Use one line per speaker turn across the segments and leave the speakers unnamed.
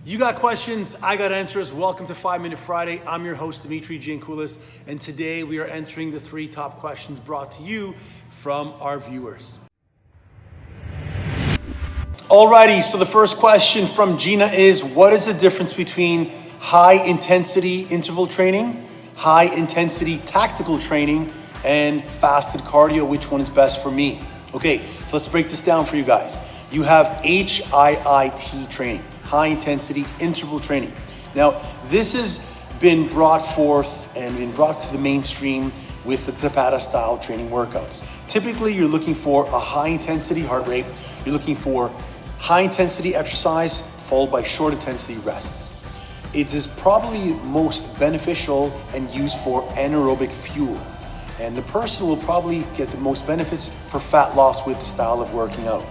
You got questions, I got answers. Welcome to 5 Minute Friday. I'm your host, Dimitri Giankoulas, and today we are answering the 3 top questions brought to you from our viewers. Alrighty, so the first question from Gina is, what is the difference between high intensity interval training, high intensity tactical training, and fasted cardio? Which one is best for me? Okay, so let's break this down for you guys. You have HIIT training, high intensity interval training. Now, this has been brought forth and been brought to the mainstream with the TABATTA style training workouts. Typically, you're looking for a high intensity heart rate. You're looking for high intensity exercise followed by short intensity rests. It is probably most beneficial and used for anaerobic fuel. And the person will probably get the most benefits for fat loss with the style of working out.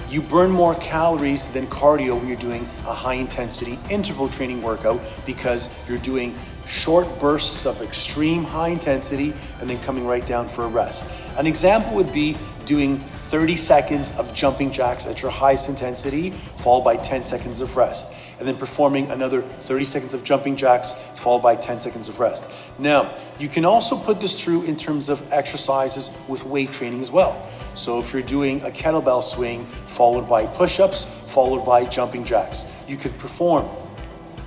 You burn more calories than cardio when you're doing a high intensity interval training workout because you're doing short bursts of extreme high intensity and then coming right down for a rest. An example would be doing 30 seconds of jumping jacks at your highest intensity, followed by 10 seconds of rest. And then performing another 30 seconds of jumping jacks, followed by 10 seconds of rest. Now, you can also put this through in terms of exercises with weight training as well. So if you're doing a kettlebell swing, followed by push-ups, followed by jumping jacks, you could perform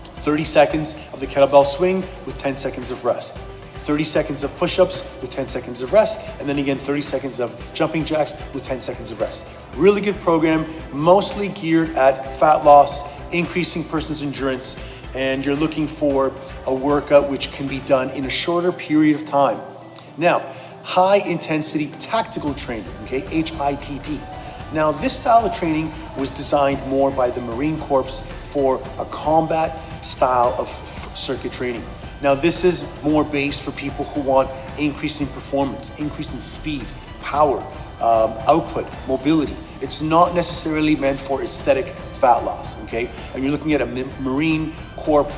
30 seconds of the kettlebell swing with 10 seconds of rest. 30 seconds of push-ups with 10 seconds of rest, and then again 30 seconds of jumping jacks with 10 seconds of rest. Really good program, mostly geared at fat loss, increasing person's endurance, and you're looking for a workout which can be done in a shorter period of time. Now, high intensity tactical training, okay, HITT. Now, this style of training was designed more by the Marine Corps for a combat style of circuit training. Now, this is more based for people who want increasing performance, increasing speed, power, output, mobility. It's not necessarily meant for aesthetic fat loss, okay? And you're looking at a Marine Corps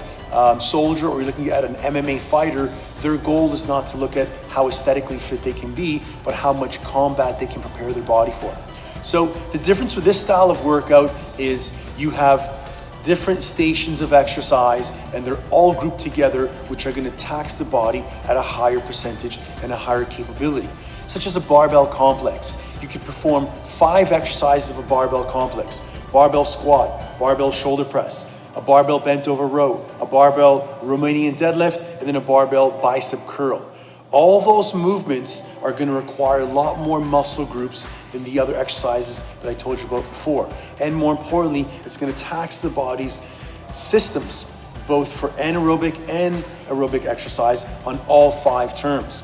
soldier, or you're looking at an MMA fighter, their goal is not to look at how aesthetically fit they can be, but how much combat they can prepare their body for. So the difference with this style of workout is you have different stations of exercise, and they're all grouped together, which are going to tax the body at a higher percentage and a higher capability. Such as a barbell complex. You could perform 5 exercises of a barbell complex. Barbell squat, barbell shoulder press, a barbell bent over row, a barbell Romanian deadlift, and then a barbell bicep curl. All those movements are going to require a lot more muscle groups than the other exercises that I told you about before. And more importantly, it's going to tax the body's systems, both for anaerobic and aerobic exercise on all 5 terms.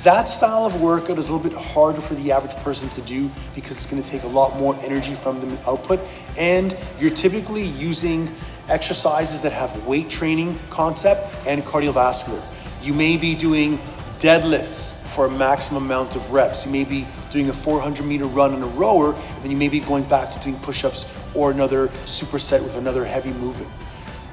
That style of workout is a little bit harder for the average person to do because it's going to take a lot more energy from the output, and you're typically using exercises that have weight training concept and cardiovascular. You may be doing deadlifts for a maximum amount of reps. You may be doing a 400-meter run on a rower, and then you may be going back to doing push-ups or another superset with another heavy movement.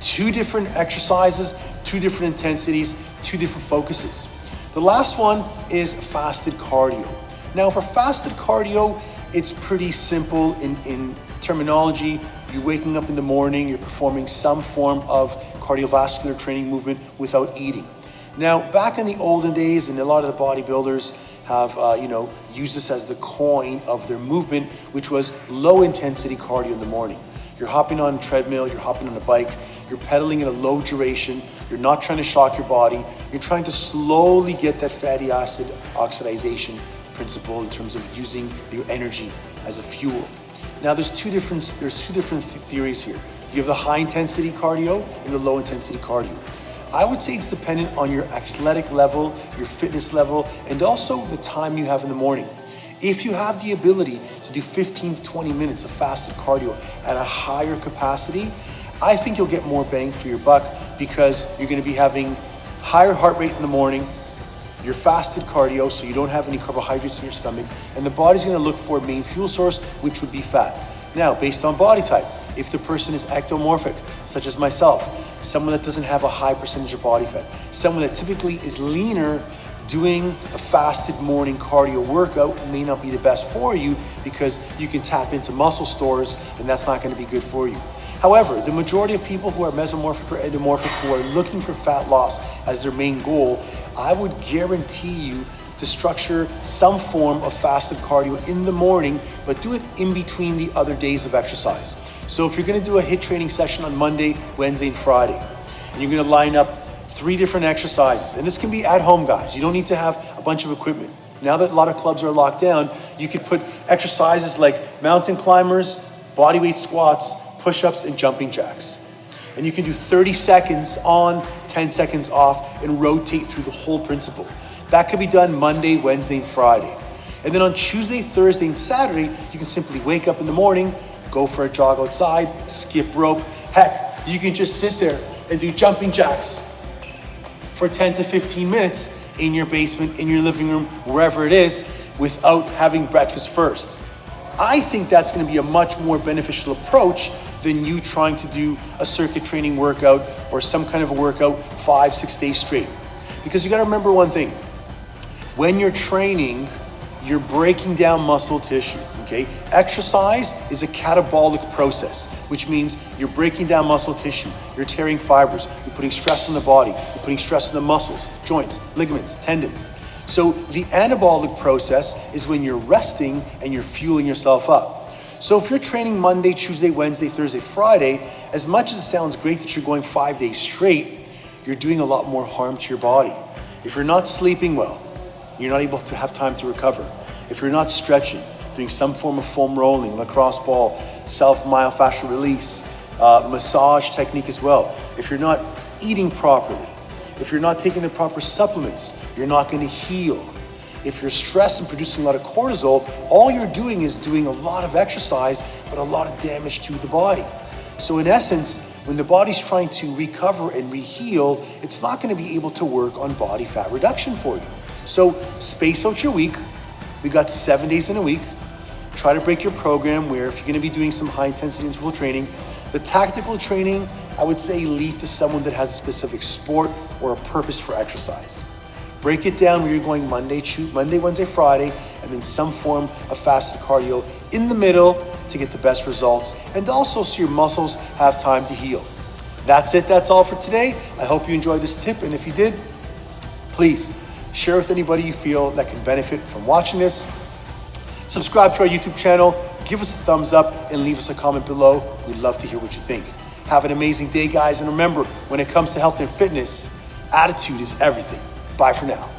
2 different exercises, 2 different intensities, 2 different focuses. The last one is fasted cardio. Now, for fasted cardio, it's pretty simple in terminology. You're waking up in the morning, you're performing some form of cardiovascular training movement without eating. Now, back in the olden days, and a lot of the bodybuilders have used this as the coin of their movement, which was low intensity cardio in the morning. You're hopping on a treadmill, you're hopping on a bike, you're pedaling at a low duration, you're not trying to shock your body, you're trying to slowly get that fatty acid oxidation principle in terms of using your energy as a fuel. Now, there's two different theories here. You have the high intensity cardio and the low intensity cardio. I would say it's dependent on your athletic level, your fitness level, and also the time you have in the morning. If you have the ability to do 15 to 20 minutes of fasted cardio at a higher capacity, I think you'll get more bang for your buck because you're going to be having higher heart rate in the morning, your fasted cardio, so you don't have any carbohydrates in your stomach, and the body's going to look for a main fuel source, which would be fat. Now, based on body type, if the person is ectomorphic, such as myself, someone that doesn't have a high percentage of body fat, someone that typically is leaner, doing a fasted morning cardio workout may not be the best for you because you can tap into muscle stores and that's not going to be good for you. However, the majority of people who are mesomorphic or endomorphic who are looking for fat loss as their main goal, I would guarantee you to structure some form of fasted cardio in the morning, but do it in between the other days of exercise. So if you're gonna do a HIIT training session on Monday, Wednesday, and Friday, and you're gonna line up 3 different exercises, and this can be at home, guys. You don't need to have a bunch of equipment. Now that a lot of clubs are locked down, you could put exercises like mountain climbers, bodyweight squats, push-ups, and jumping jacks. And you can do 30 seconds on, 10 seconds off, and rotate through the whole principle. That could be done Monday, Wednesday, and Friday. And then on Tuesday, Thursday, and Saturday, you can simply wake up in the morning, go for a jog outside, skip rope. Heck, you can just sit there and do jumping jacks for 10 to 15 minutes in your basement, in your living room, wherever it is, without having breakfast first. I think that's gonna be a much more beneficial approach than you trying to do a circuit training workout or some kind of a workout 5-6 days straight. Because you gotta remember one thing, when you're training, you're breaking down muscle tissue, okay? Exercise is a catabolic process, which means you're breaking down muscle tissue, you're tearing fibers, you're putting stress on the body, you're putting stress on the muscles, joints, ligaments, tendons. So the anabolic process is when you're resting and you're fueling yourself up. So if you're training Monday, Tuesday, Wednesday, Thursday, Friday, as much as it sounds great that you're going 5 days straight, you're doing a lot more harm to your body. If you're not sleeping well, you're not able to have time to recover. If you're not stretching, doing some form of foam rolling, lacrosse ball, self-myofascial release, massage technique as well. If you're not eating properly, if you're not taking the proper supplements, you're not going to heal. If you're stressed and producing a lot of cortisol, all you're doing is doing a lot of exercise, but a lot of damage to the body. So in essence, when the body's trying to recover and re-heal, it's not going to be able to work on body fat reduction for you. So space out your week. We got 7 days in a week. Try to break your program where if you're going to be doing some high intensity interval training, the tactical training, I would say leave to someone that has a specific sport or a purpose for exercise. Break it down where you're going Monday, Wednesday, Friday, and then some form of fasted cardio in the middle to get the best results, and also so your muscles have time to heal. That's it. That's all for today. I hope you enjoyed this tip, and if you did, please share with anybody you feel that can benefit from watching this. Subscribe to our YouTube channel, give us a thumbs up, and leave us a comment below. We'd love to hear what you think. Have an amazing day, guys, and remember, when it comes to health and fitness, attitude is everything. Bye for now.